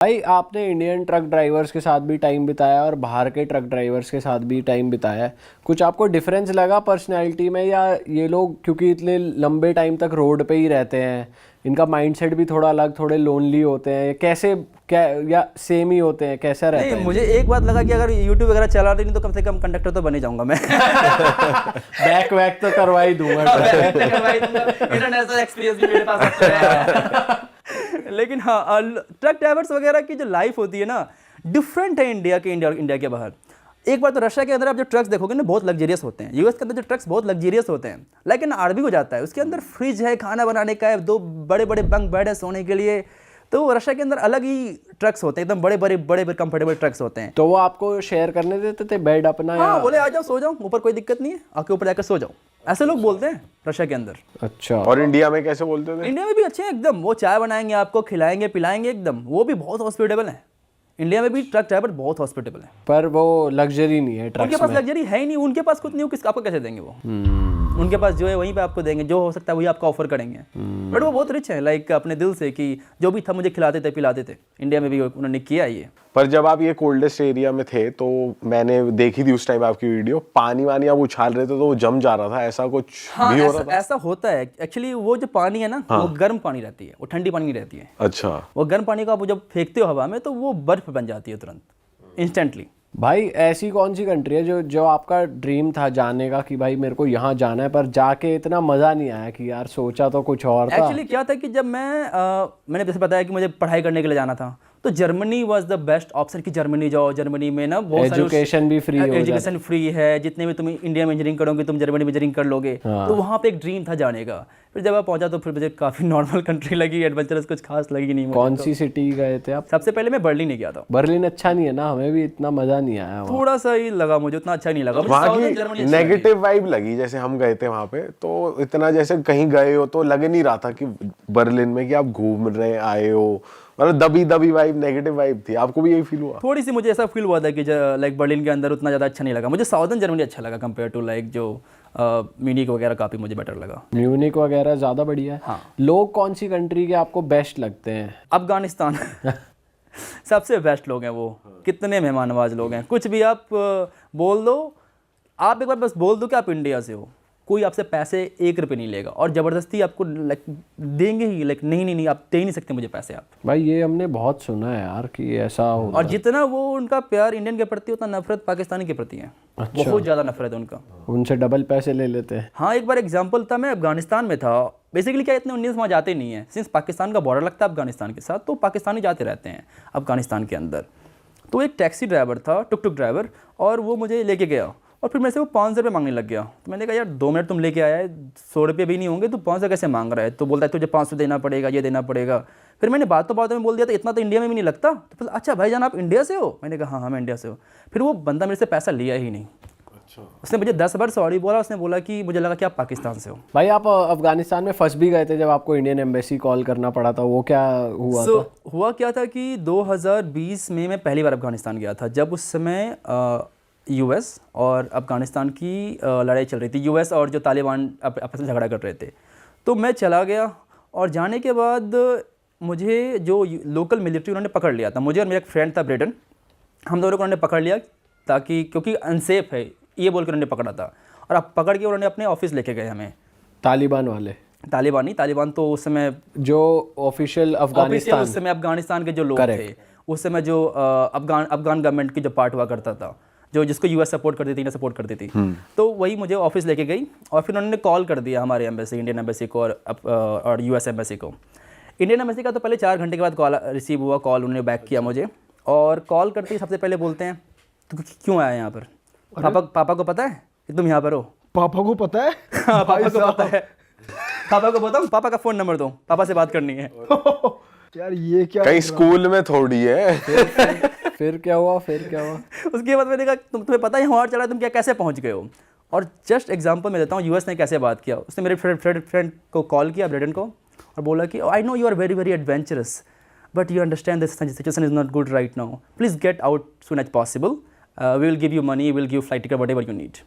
भाई आपने Indian truck drivers के साथ भी टाइम बिताया और बाहर के ट्रक ड्राइवर्स के साथ भी टाइम बिताया है, कुछ आपको डिफरेंस लगा पर्सनैलिटी में? या ये लोग क्योंकि इतने लंबे टाइम तक रोड पे ही रहते हैं, इनका माइंडसेट भी थोड़ा अलग, थोड़े लोनली होते हैं, कैसे क्या, या सेम ही होते हैं, कैसा रहता नहीं, मुझे एक बात लगा कि अगर यूट्यूब वगैरह चला रही नहीं तो कम से कम कंडक्टर तो बन ही जाऊंगा मैं। बैक वैक तो करवा ही दूंगा। इंटरनेशनल एक्सपीरियंस भी मेरे पास है। लेकिन हाँ, ट्रक ड्राइवर्स वगैरह की जो लाइफ होती है ना, डिफरेंट है इंडिया के बाहर। एक बार तो रशिया के अंदर आप जो ट्रक्स देखोगे ना, बहुत लग्जरियस होते हैं। यूएस के अंदर जो ट्रक्स बहुत लग्जरियस होते हैं, लेकिन आर्मी हो जाता है, उसके अंदर फ्रिज है, खाना बनाने का है, 2 बड़े बड़े बंक बेड है सोने के लिए। तो रशिया के अंदर अलग ही ट्रक्स होते हैं, एकदम बड़े कंफर्टेबल ट्रक्स होते हैं। तो वो आपको शेयर करने देते थे बेड अपना? हाँ, बोले आ जाओ, सो जाओ, ऊपर कोई दिक्कत नहीं है, आके ऊपर जाकर सो जाओ, ऐसे लोग बोलते हैं रशिया के अंदर। अच्छा। और इंडिया में कैसे बोलते थे? इंडिया में भी अच्छे हैं एकदम, वो चाय बनाएंगे आपको, खिलाएंगे पिलाएंगे एकदम, वो भी बहुत हॉस्पिटेबल है। इंडिया में भी ट्रक ड्राइवर बहुत हॉस्पिटेबल है। पर वो लग्जरी नहीं है ट्रक्स उनके पास में। लग्जरी है ही नहीं, उनके पास कुछ नहीं हो, किस आपको कैसे देंगे वो? उनके पास जो है वहीं पे आपको देंगे, जो हो सकता है वही आपको ऑफर करेंगे। बट वो बहुत रिच है, लाइक अपने दिल से, कि जो भी था मुझे खिलाते थे पिलाते थे। इंडिया में भी उन्होंने किया ये। पर जब आप ये कोल्डेस्ट एरिया में थे तो मैंने देखी थी उस टाइम आपकी वीडियो, पानी वानी आप उछाल रहे थे तो वो जम जा रहा था, ऐसा कुछ हाँ, भी हो रहा था? ऐसा होता है एक्चुअली। वो जो पानी है ना, वो गर्म पानी रहती है, वो ठंडी पानी नहीं रहती है। अच्छा। वो गर्म पानी को आप जब फेंकते हो हवा में तो वो बर्फ बन जाती है तुरंत, इंस्टेंटली। भाई ऐसी कौन सी कंट्री है जो जो आपका ड्रीम था जाने का कि भाई मेरे को यहाँ जाना है, पर जाके इतना मज़ा नहीं आया कि यार सोचा तो कुछ और था? एक्चुअली क्या था कि जब मैंने जैसे बताया कि मुझे पढ़ाई करने के लिए जाना था, तो Germany was the best option कि जर्मनी जाओ। जर्मनी में ना बहुत सारे एजुकेशन भी फ्री हो जाती है। एजुकेशन फ्री है, जितने भी तुम इंडिया में इंजीनियरिंग करोगे तुम जर्मनी में इंजीनियरिंग कर लोगे। तो वहाँ पे एक ड्रीम था जाने का। फिर जब आप पहुंचा तो फिर मुझे काफ़ी नॉर्मल कंट्री लगी, एडवेंचरस कुछ खास लगी नहीं मुझे। कौन सी सिटी गए थे आप? सबसे पहले मैं बर्लिन गया था। बर्लिन अच्छा नहीं है ना? हमें भी इतना मज़ा नहीं आया वहाँ। थोड़ा सा ही लगा मुझे, उतना अच्छा नहीं लगा। वहाँ की नेगेटिव वाइब लगी, जैसे हम गए थे वहाँ पे तो इतना जैसे कहीं गए हो तो लग नहीं रहा था कि बर्लिन में कि आप घूम रहे आए हो, मतलब दबी वाइब, नेगेटिव वाइब थी। आपको भी यही फील हुआ? थोड़ी सी मुझे ऐसा फील हुआ था कि लाइक बर्लिन के अंदर उतना ज़्यादा अच्छा नहीं लगा मुझे। साउदर्न जर्मनी अच्छा लगा कंपेयर टू लाइक जो म्यूनिक वगैरह, काफ़ी मुझे बेटर लगा। म्यूनिक वगैरह ज़्यादा बढ़िया है। हाँ। लोग कौन सी कंट्री के आपको बेस्ट लगते हैं? अफगानिस्तान। सबसे बेस्ट लोग हैं वो। कितने मेहमान नवाज लोग हैं। कुछ भी आप बोल दो, आप एक बार बस बोल दो कि आप इंडिया से हो, कोई आपसे पैसे 1 रुपये नहीं लेगा, और ज़बरदस्ती आपको लाइक देंगे ही। लाइक नहीं आप दे ही नहीं सकते मुझे पैसे आप। भाई ये हमने बहुत सुना है यार कि ऐसा हो। और जितना वो उनका प्यार इंडियन के प्रति, उतना नफरत पाकिस्तानी के प्रति है। अच्छा। बहुत ज़्यादा नफरत है उनका। उनसे डबल पैसे ले लेते हैं। हाँ, एक बार एग्जाम्पल था, मैं अफगानिस्तान में था। बेसिकली क्या, इतने इंडियंस वहाँ जाते नहीं है, सिंस पाकिस्तान का बॉर्डर लगता है अफगानिस्तान के साथ, तो पाकिस्तानी जाते रहते हैं अफगानिस्तान के अंदर। तो एक टैक्सी ड्राइवर था, टुक ड्राइवर, और वो मुझे लेके गया, और फिर मेरे से वो 500 रुपये मांगने लग गया। तो मैंने कहा यार 2 मिनट तुम लेके आया है, 100 रुपये भी नहीं होंगे, तो 500 कैसे मांग रहा है? तो बोलता है तुझे 500 देना पड़ेगा, ये देना पड़ेगा। फिर मैंने बातों में बोल दिया तो इतना तो इंडिया में भी नहीं लगता। तो बोला अच्छा भाईजान आप इंडिया से हो? मैंने कहा हाँ मैं इंडिया से हूँ। फिर वो बंदा मेरे से पैसा लिया ही नहीं। अच्छा। उसने मुझे 10 बार सॉरी बोला। उसने बोला कि मुझे लगा कि आप पाकिस्तान से हो। भाई आप अफगानिस्तान में फंस भी गए थे जब आपको इंडियन एम्बेसी कॉल करना पड़ा था, वो क्या हुआ था? हुआ क्या था कि 2020 में मैं पहली बार अफगानिस्तान गया था, जब उस समय यूएस और अफगानिस्तान की लड़ाई चल रही थी। यूएस और जो तालिबान आपस में झगड़ा कर रहे थे। तो मैं चला गया, और जाने के बाद मुझे जो लोकल मिलिट्री उन्होंने पकड़ लिया था, मुझे और मेरा एक फ्रेंड था ब्रेडन, हम दोनों को उन्होंने पकड़ लिया, ताकि क्योंकि अनसेफ है ये बोल कर उन्होंने पकड़ा था। और अब पकड़ के उन्होंने अपने ऑफिस लेके गए हमें। तालिबान वाले? तालिबान नहीं, तालिबान तो उस समय जो ऑफिशियल अफगानिस्तान, उस समय अफगानिस्तान के जो लोग थे, उस समय जो अफगान गवर्नमेंट की जो पार्ट हुआ करता था, जो जिसको यूएस सपोर्ट करती थी, इंडिया सपोर्ट करती थी। तो वही मुझे ऑफिस लेके गई, और फिर उन्होंने कॉल कर दिया हमारे एम्बेसी, इंडियन एम्बेसी को और यूएस एम्बेसी को। इंडियन एम्बेसी का तो पहले 4 घंटे के बाद कॉल रिसीव हुआ, कॉल उन्होंने बैक किया मुझे। और कॉल करते ही सबसे पहले बोलते हैं तो क्यों आया यहाँ पर? पापा को पता है कि तुम यहाँ पर हो? पापा को पता है? हाँ, पापा को पता है। पापा को बताओ, पापा का फ़ोन नंबर दो, पापा से बात करनी है। यार ये क्या, कहीं स्कूल में थोड़ी है। फिर क्या हुआ? उसके बाद मैंने कहा तुम्हें पता है यहाँ चला, तुम क्या कैसे पहुँच गए हो? और जस्ट एग्जांपल मैं देता हूँ, यूएस ने कैसे बात किया। उसने मेरे फ्रेंड को कॉल किया, ब्रेडन को, और बोला कि I know you are very adventurous, but you understand this situation is not good right now, please get out soon as possible, we will give you money, we will give flight ticket, whatever you need.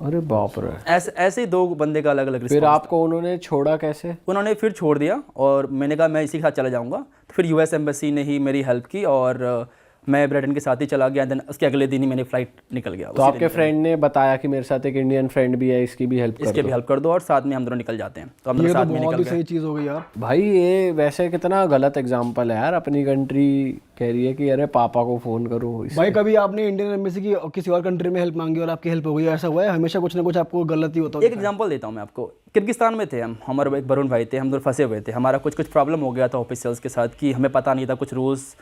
अरे बाप रे। ऐसे ऐसे ही 2 बंदे का अलग अलग फिर आपको उन्होंने छोड़ा कैसे? उन्होंने फिर छोड़ दिया और मैंने कहा मैं इसी के साथ चला जाऊंगा। तो फिर यूएस एम्बेसी ने ही मेरी हेल्प की और मैं ब्रिटेन के साथ ही चला गया। देन उसके अगले दिन ही मैंने फ्लाइट निकल गया। तो आपके फ्रेंड ने बताया कि मेरे साथ एक इंडियन फ्रेंड भी है, इसकी भी हेल्प कर इसके भी हेल्प कर दो और साथ में हम दोनों निकल जाते हैं। तो हम दोनों ये तो साथ में बहुत निकल ही गए। सही चीज हो गई यार। भाई ये वैसे कितना गलत एग्जाम्पल है यार। अपनी कंट्री कह रही है कि अरे पापा को फोन करो। भाई कभी आपने इंडियन एम्बेसी की किसी और कंट्री में हेल्प मांगी और आपकी हेल्प हो गई, ऐसा हुआ है? हमेशा कुछ ना कुछ आपको गलत ही होता एक एग्जांपल देता हूँ मैं आपको। किर्गिस्तान में थे हम, हमारे एक वरुण भाई थे, हम दोनों फंसे हुए थे। हमारा कुछ प्रॉब्लम हो गया था ऑफिशियल्स के साथ कि हमें पता नहीं था कुछ रूल्स।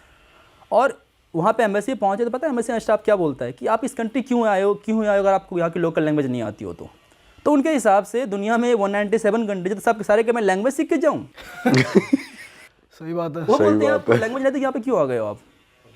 और वहाँ पे एम्बेसी पहुँचे तो पता है एम्बेसी स्टाफ क्या बोलता है कि आप इस कंट्री क्यों आए हो अगर आपको यहाँ की लोकल लैंग्वेज नहीं आती हो तो उनके हिसाब से दुनिया में 197 कंट्रीज तो सब सारे के मैं लैंग्वेज सीख के जाऊँ। सही बात है। वो बोलते हैं आपको लैंग्वेज नहीं आती, यहाँ पे क्यों आ गए हो आप?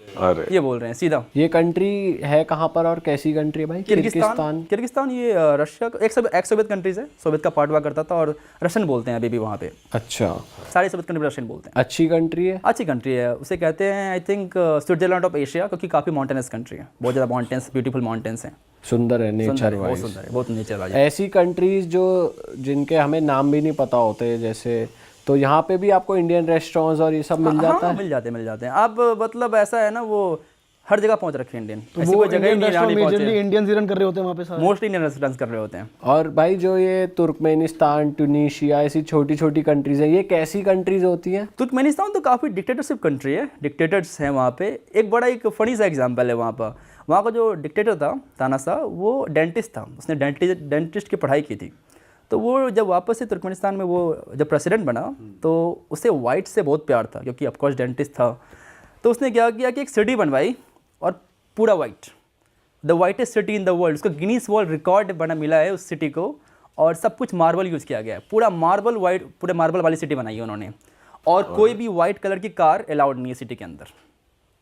अरे ये बोल रहे हैं सीधा। ये कंट्री है कहाँ पर और कैसी कंट्री है भाई? किर्गिस्तान ये रशिया का एक सोवियत कंट्रीज है। सोवियत का पार्ट हुआ करता था और रशियन बोलते हैं अभी भी वहाँ पे। अच्छा, सारे सोवियत कंट्री रशियन बोलते हैं। अच्छी कंट्री है। अच्छी कंट्री है, उसे कहते हैं I think Switzerland of Asia, क्योंकि काफ़ी माउंटेनस कंट्री है। बहुत ज़्यादा माउंटेन्स, ब्यूटीफुल माउंटेन्स हैं। सुंदर है नेचर बहुत वाइज। सुंदर है, बहुत नेचर वाइज। ऐसी कंट्रीज जो जिनके हमें नाम भी नहीं पता होते, जैसे तो यहाँ पे भी आपको इंडियन रेस्टोरेंट्स और ये सब मिल जाता है? मिल जाते हैं। अब मतलब ऐसा है ना, वो हर जगह पहुंच रखे इंडियन। तो ऐसी वो कोई जगह ही इंडियन नहीं जहाँ नहीं रेस्टोरेंट मेजरली पहुंचे। इंडियंस ही रन कर रहे होते हैं वहाँ पे सारे। मोस्टली इंडियन रेस्टोरेंट्स कर रहे होते हैं। और भाई जो ये तुर्कमेनिस्तान, ट्यूनीशिया ऐसी छोटी छोटी कंट्रीज हैं, ये कैसी कंट्रीज होती हैं? तुर्कमेनिस्तान तो काफ़ी डिक्टेटरशिप कंट्री है, डिक्टेटर्स हैं वहाँ पे। एक फनी सा एग्जाम्पल है वहाँ पर। वहाँ का जो डिक्टेटर था तानाशाह, वो डेंटिस्ट था। उसने डेंटिस्ट की पढ़ाई की थी। तो वो जब वापस से तुर्कमेनिस्तान में वो जब प्रेसिडेंट बना तो उसे वाइट से बहुत प्यार था, क्योंकि ऑफकोर्स डेंटिस्ट था। तो उसने क्या किया कि एक सिटी बनवाई और पूरा white, the whitest city in the world. उसको गिनीज वर्ल्ड रिकॉर्ड बना मिला है उस सिटी को। और सब कुछ मार्बल यूज़ किया गया है, पूरा मार्बल वाइट, पूरे मार्बल वाली सिटी बनाई है उन्होंने। और कोई भी वाइट कलर की कार अलाउड नहीं है सिटी के अंदर।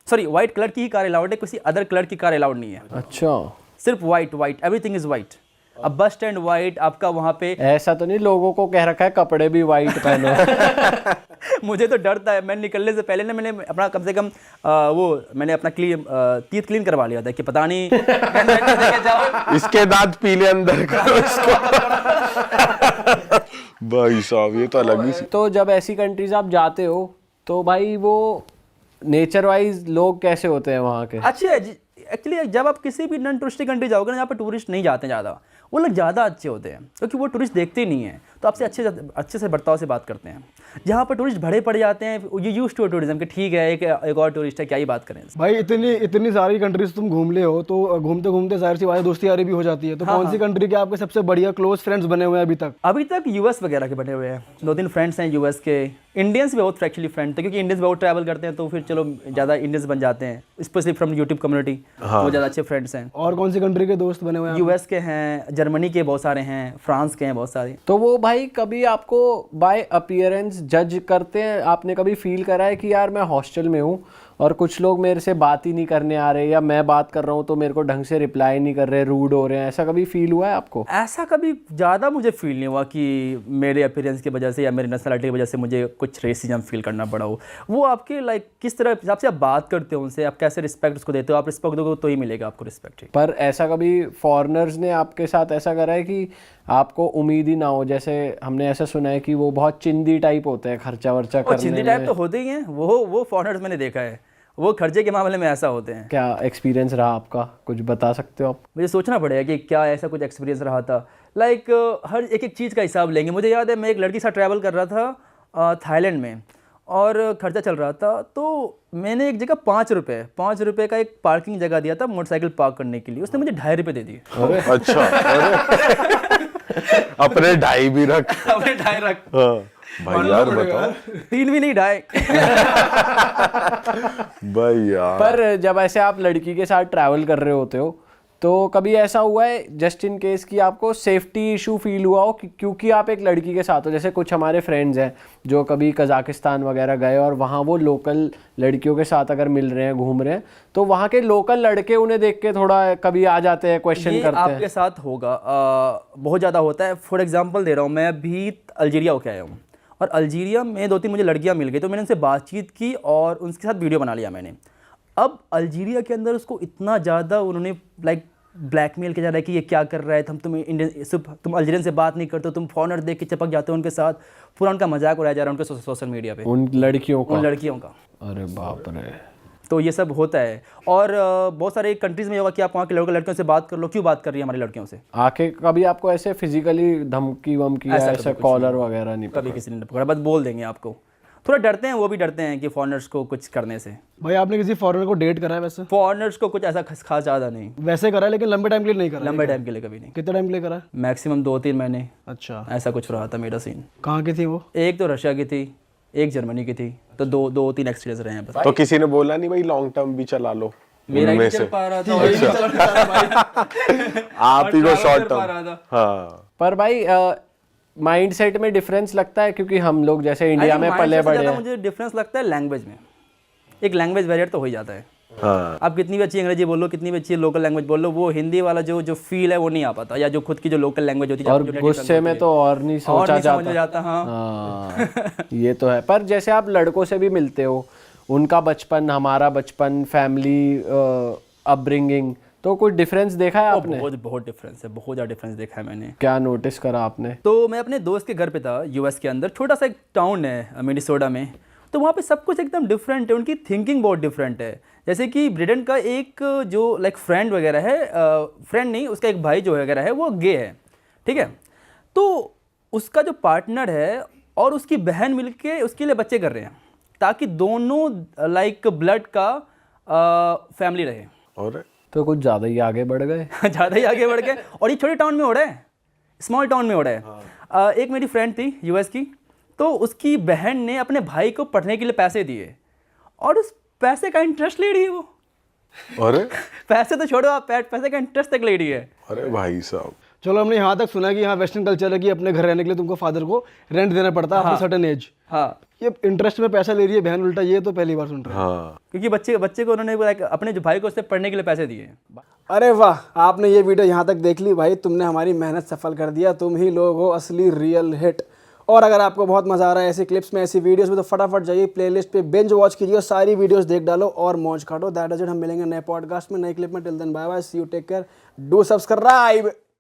सॉरी, वाइट कलर की ही कार अलाउड है, किसी अदर कलर की कार अलाउड नहीं है। अच्छा, सिर्फ वाइट, एवरीथिंग इज़ वाइट। अब बस स्टैंड वाइट, आपका वहाँ पे ऐसा तो नहीं लोगों को कह रखा है कपड़े भी वाइट पहनो? मुझे तो डर था। मैं निकलने से पहले ना मैंने अपना कम से कम मैंने अपना टीथ क्लीन करवा लिया था कि पता नहीं इसके दांत पीले अंदर करो इसको। भाई साहब ये तो अलग ही तो जब ऐसी कंट्रीज आप जाते हो तो भाई वो नेचर वाइज लोग कैसे होते हैं वहाँ के? अच्छे है एक्चुअली। जब आप किसी भी नॉन टूरिस्टिक कंट्री जाओगे ना, जहाँ पर टूरिस्ट नहीं जाते ज़्यादा, वो लोग ज़्यादा अच्छे होते हैं, क्योंकि वो टूरिस्ट देखते ही नहीं हैं, तो आपसे अच्छे से बर्ताव से बात करते हैं। जहाँ पर टूरिस्ट भरे पड़ जाते हैं, ये यूज टू टूरिज्म कि ठीक है एक और टूरिस्ट है, क्या ही बात करें। भाई इतनी सारी कंट्रीज तुम घूम ले हो, तो घूमते घूमते जाहिर सी बात है दोस्ती यारी भी हो जाती है। तो कौन सी कंट्री के आपके सबसे बढ़िया क्लोज फ्रेंड्स बने हुए हैं अभी तक? अभी तक यूएस वगैरह के बने हुए हैं। 2-3 फ्रेंड्स हैं यूएस के। इंडियंस भी बहुत एक्चुअली फ्रेंड थे, क्योंकि इंडियंस बहुत ट्रैवल करते हैं, तो फिर चलो ज़्यादा इंडियंस बन जाते हैं, स्पेशली फ्रॉम यूट्यूब कम्युनिटी। वो ज़्यादा अच्छे फ्रेंड्स हैं। और कौन सी कंट्री के दोस्त बने हुए हैं? यूएस के हैं, जर्मनी के बहुत सारे हैं, फ्रांस के हैं बहुत सारे। तो वो भाई कभी आपको बाय अपीयरेंस जज करते हैं? आपने कभी फील करा है कि यार मैं हॉस्टल में हूँ और कुछ लोग मेरे से बात ही नहीं करने आ रहे, या मैं बात कर रहा हूँ तो मेरे को ढंग से रिप्लाई नहीं कर रहे, रूड हो रहे हैं, ऐसा कभी फील हुआ है आपको? ऐसा कभी ज़्यादा मुझे फील नहीं हुआ कि मेरे अपीयरेंस की वजह से या मेरी नेशनलिटी की वजह से मुझे कुछ रेसिज्म फील करना पड़ा हो। वो आपके लाइक किस तरह हिसाब से आप बात करते हो उनसे, आप कैसे रिस्पेक्ट उसको देते हो। आप रिस्पेक्ट दोगे तो ही मिलेगा आपको रिस्पेक्ट। पर ऐसा कभी फॉरेनर्स ने आपके साथ ऐसा करा है कि आपको उम्मीद ही ना हो? जैसे हमने ऐसा सुना है कि वो बहुत चिंदी टाइप होते हैं, खर्चा वर्चा करने चिंदी टाइप तो होते ही हैं वो फॉरेनर्स मैंने देखा है, वो खर्चे के मामले में ऐसा होते हैं। क्या एक्सपीरियंस रहा आपका, कुछ बता सकते हो आप? मुझे सोचना पड़ेगा कि क्या ऐसा कुछ एक्सपीरियंस रहा था। लाइक हर एक चीज़ का हिसाब लेंगे। मुझे याद है मैं एक लड़की के साथ ट्रैवल कर रहा था थाईलैंड में, और खर्चा चल रहा था, तो मैंने एक जगह 5 रुपये का एक पार्किंग जगह दिया था मोटरसाइकिल पार्क करने के लिए। उसने मुझे 2.5 रुपये दे दिए। अच्छा, अपने 2.5 भी रख। अपने 2.5 रख। हाँ, भाई यार बताओ। 3 भी नहीं, 2.5। भाई यार पर जब ऐसे आप लड़की के साथ ट्रैवल कर रहे होते हो तो कभी ऐसा हुआ है जस्ट इन केस कि आपको सेफ्टी इशू फील हुआ हो क्योंकि आप एक लड़की के साथ हो? जैसे कुछ हमारे फ्रेंड्स हैं जो कभी कजाकिस्तान वगैरह गए और वहाँ वो लोकल लड़कियों के साथ अगर मिल रहे हैं, घूम रहे हैं, तो वहाँ के लोकल लड़के उन्हें देख के थोड़ा कभी आ जाते हैं, क्वेश्चन करते हैं। आपके साथ होगा, बहुत ज़्यादा होता है। फॉर एग्जाम्पल दे रहा हूँ, मैं अभी अल्जीरिया होके आया हूँ, और अल्जीरिया में 2-3 मुझे लड़कियाँ मिल गई, तो मैंने उनसे बातचीत की और उनके साथ वीडियो बना लिया मैंने। अब अल्जीरिया के अंदर उसको इतना ज़्यादा उन्होंने लाइक ब्लैकमेल किया जा रहा है कि ये क्या कर रहा है, तुम इंडियन तुम अल्जीरियन से बात नहीं करते हो, तुम फॉरनर देख के चिपक जाते हो उनके साथ, पूरा उनका मजाक उड़ाया जा रहा है उनके सोशल मीडिया पे, उन लड़कियों उन का? लड़कियों का। अरे बाप रे। तो ये सब होता है। और बहुत सारे कंट्रीज़ में होगा कि आप वहाँ के लड़कियों से बात कर लो, क्यों बात कर रही है हमारी लड़कियों से? आके कभी आपको ऐसे फिजिकली धमकी वमकी या ऐसा ऐसा कभी कुछ कॉलर वगैरह नहीं कभी किसी ने पकड़ा, बस बोल देंगे आपको। थोड़ा डरते हैं, वो भी डरते हैं कि फॉरनर्स को कुछ करने से। भाई आपने किसी फॉरेनर को डेट करा है वैसे? फॉरनर्स को कुछ ऐसा खास ज़्यादा नहीं, वैसे करा है लेकिन लंबे टाइम के लिए नहीं करा? लंबे टाइम के लिए कभी नहीं, कितने टाइम के लिए करा है? मैक्सिमम 2-3 महीने, अच्छा। ऐसा कुछ रहा था मेरा सीन। कहाँ की थी वो? एक तो रशिया की थी, एक जर्मनी की थी, तो 2-3 एक्सपीरियंस रहे हैं बस। तो किसी ने बोला नहीं भाई लॉन्ग टर्म भी चला लो? मेरा ही उनमें नहीं चल से पा रहा था, और ये भी चल रहा था भाई। आप ही को शॉर्ट पा रहा टर्म। था। हाँ पर भाई माइंड सेट में डिफरेंस लगता है क्योंकि हम लोग जैसे इंडिया में पले बड़े हैं। मुझे डिफरेंस लगता है लैंग्वेज में, एक लैंग्वेज बैरियर तो हो ही जाता है। हाँ आप कितनी भी अच्छी अंग्रेजी बोल लो, कितनी भी अच्छी लोकल लैंग्वेज बोल लो, वो हिंदी वाला जो फील है वो नहीं आ पाता, या जो खुद की जो लोकल लैंग्वेज होती है और गुस्से में तो और नहीं और सोचा नहीं समझ जाता। में जाता। हाँ हाँ ये तो है। पर जैसे आप लड़कों से भी मिलते हो, उनका बचपन, हमारा बचपन, फैमिली अपब्रिंगिंग, तो कुछ डिफरेंस देखा है आपने? बहुत डिफरेंस है, बहुत ज़्यादा डिफरेंस देखा है मैंने। क्या नोटिस करा आपने? तो मैं अपने दोस्त के घर पे था यूएस के अंदर, छोटा सा एक टाउन है मिनेसोटा में, तो वहाँ पे सब कुछ एकदम डिफरेंट है, उनकी थिंकिंग बहुत डिफरेंट है। जैसे कि ब्रिडन का एक जो लाइक फ्रेंड वगैरह है, फ्रेंड नहीं, उसका एक भाई जो वगैरह है वो गे है, ठीक है, तो उसका जो पार्टनर है और उसकी बहन मिलके उसके लिए बच्चे कर रहे हैं, ताकि दोनों लाइक ब्लड का फैमिली रहे। और तो कुछ ज़्यादा ही आगे बढ़ गए। ज़्यादा ही आगे बढ़ गए, और ये छोटे टाउन में हो रहा है, स्मॉल टाउन में हो रहा है। एक मेरी फ्रेंड थी यूएस की, तो उसकी बहन ने अपने भाई को पढ़ने के लिए पैसे दिए, और उस पैसे का इंटरेस्ट ले रही है वो। अरे पैसे तो छोड़ो, आप पैसे का इंटरेस्ट तक ले रही है। अरे भाई साहब, चलो हमने यहाँ तक सुना कि यहाँ वेस्टर्न कल्चर है कि अपने घर रहने के लिए तुमको फादर को रेंट देना पड़ता है आफ्टर सर्टेन एज। हाँ, ये इंटरेस्ट में पैसा ले रही है बहन उल्टा, ये तो पहली बार सुन रहे हैं। हाँ क्योंकि बच्चे को उन्होंने like अपने जो भाई को उससे पढ़ने के लिए पैसे दिए। अरे वाह, आपने ये वीडियो यहाँ तक देख ली भाई, तुमने हमारी मेहनत सफल कर दिया, तुम ही लोग हो असली रियल हिट। और अगर आपको बहुत मज़ा आ रहा है ऐसी क्लिप्स में, ऐसी वीडियोस में, तो फटाफट जाइए प्लेलिस्ट पे बिंज वॉच कीजिए और सारी वीडियोस देख डालो और मौज काटो। That is it. हम मिलेंगे नए पॉडकास्ट में, नई क्लिप में। Till then bye bye, see you, take care, do subscribe.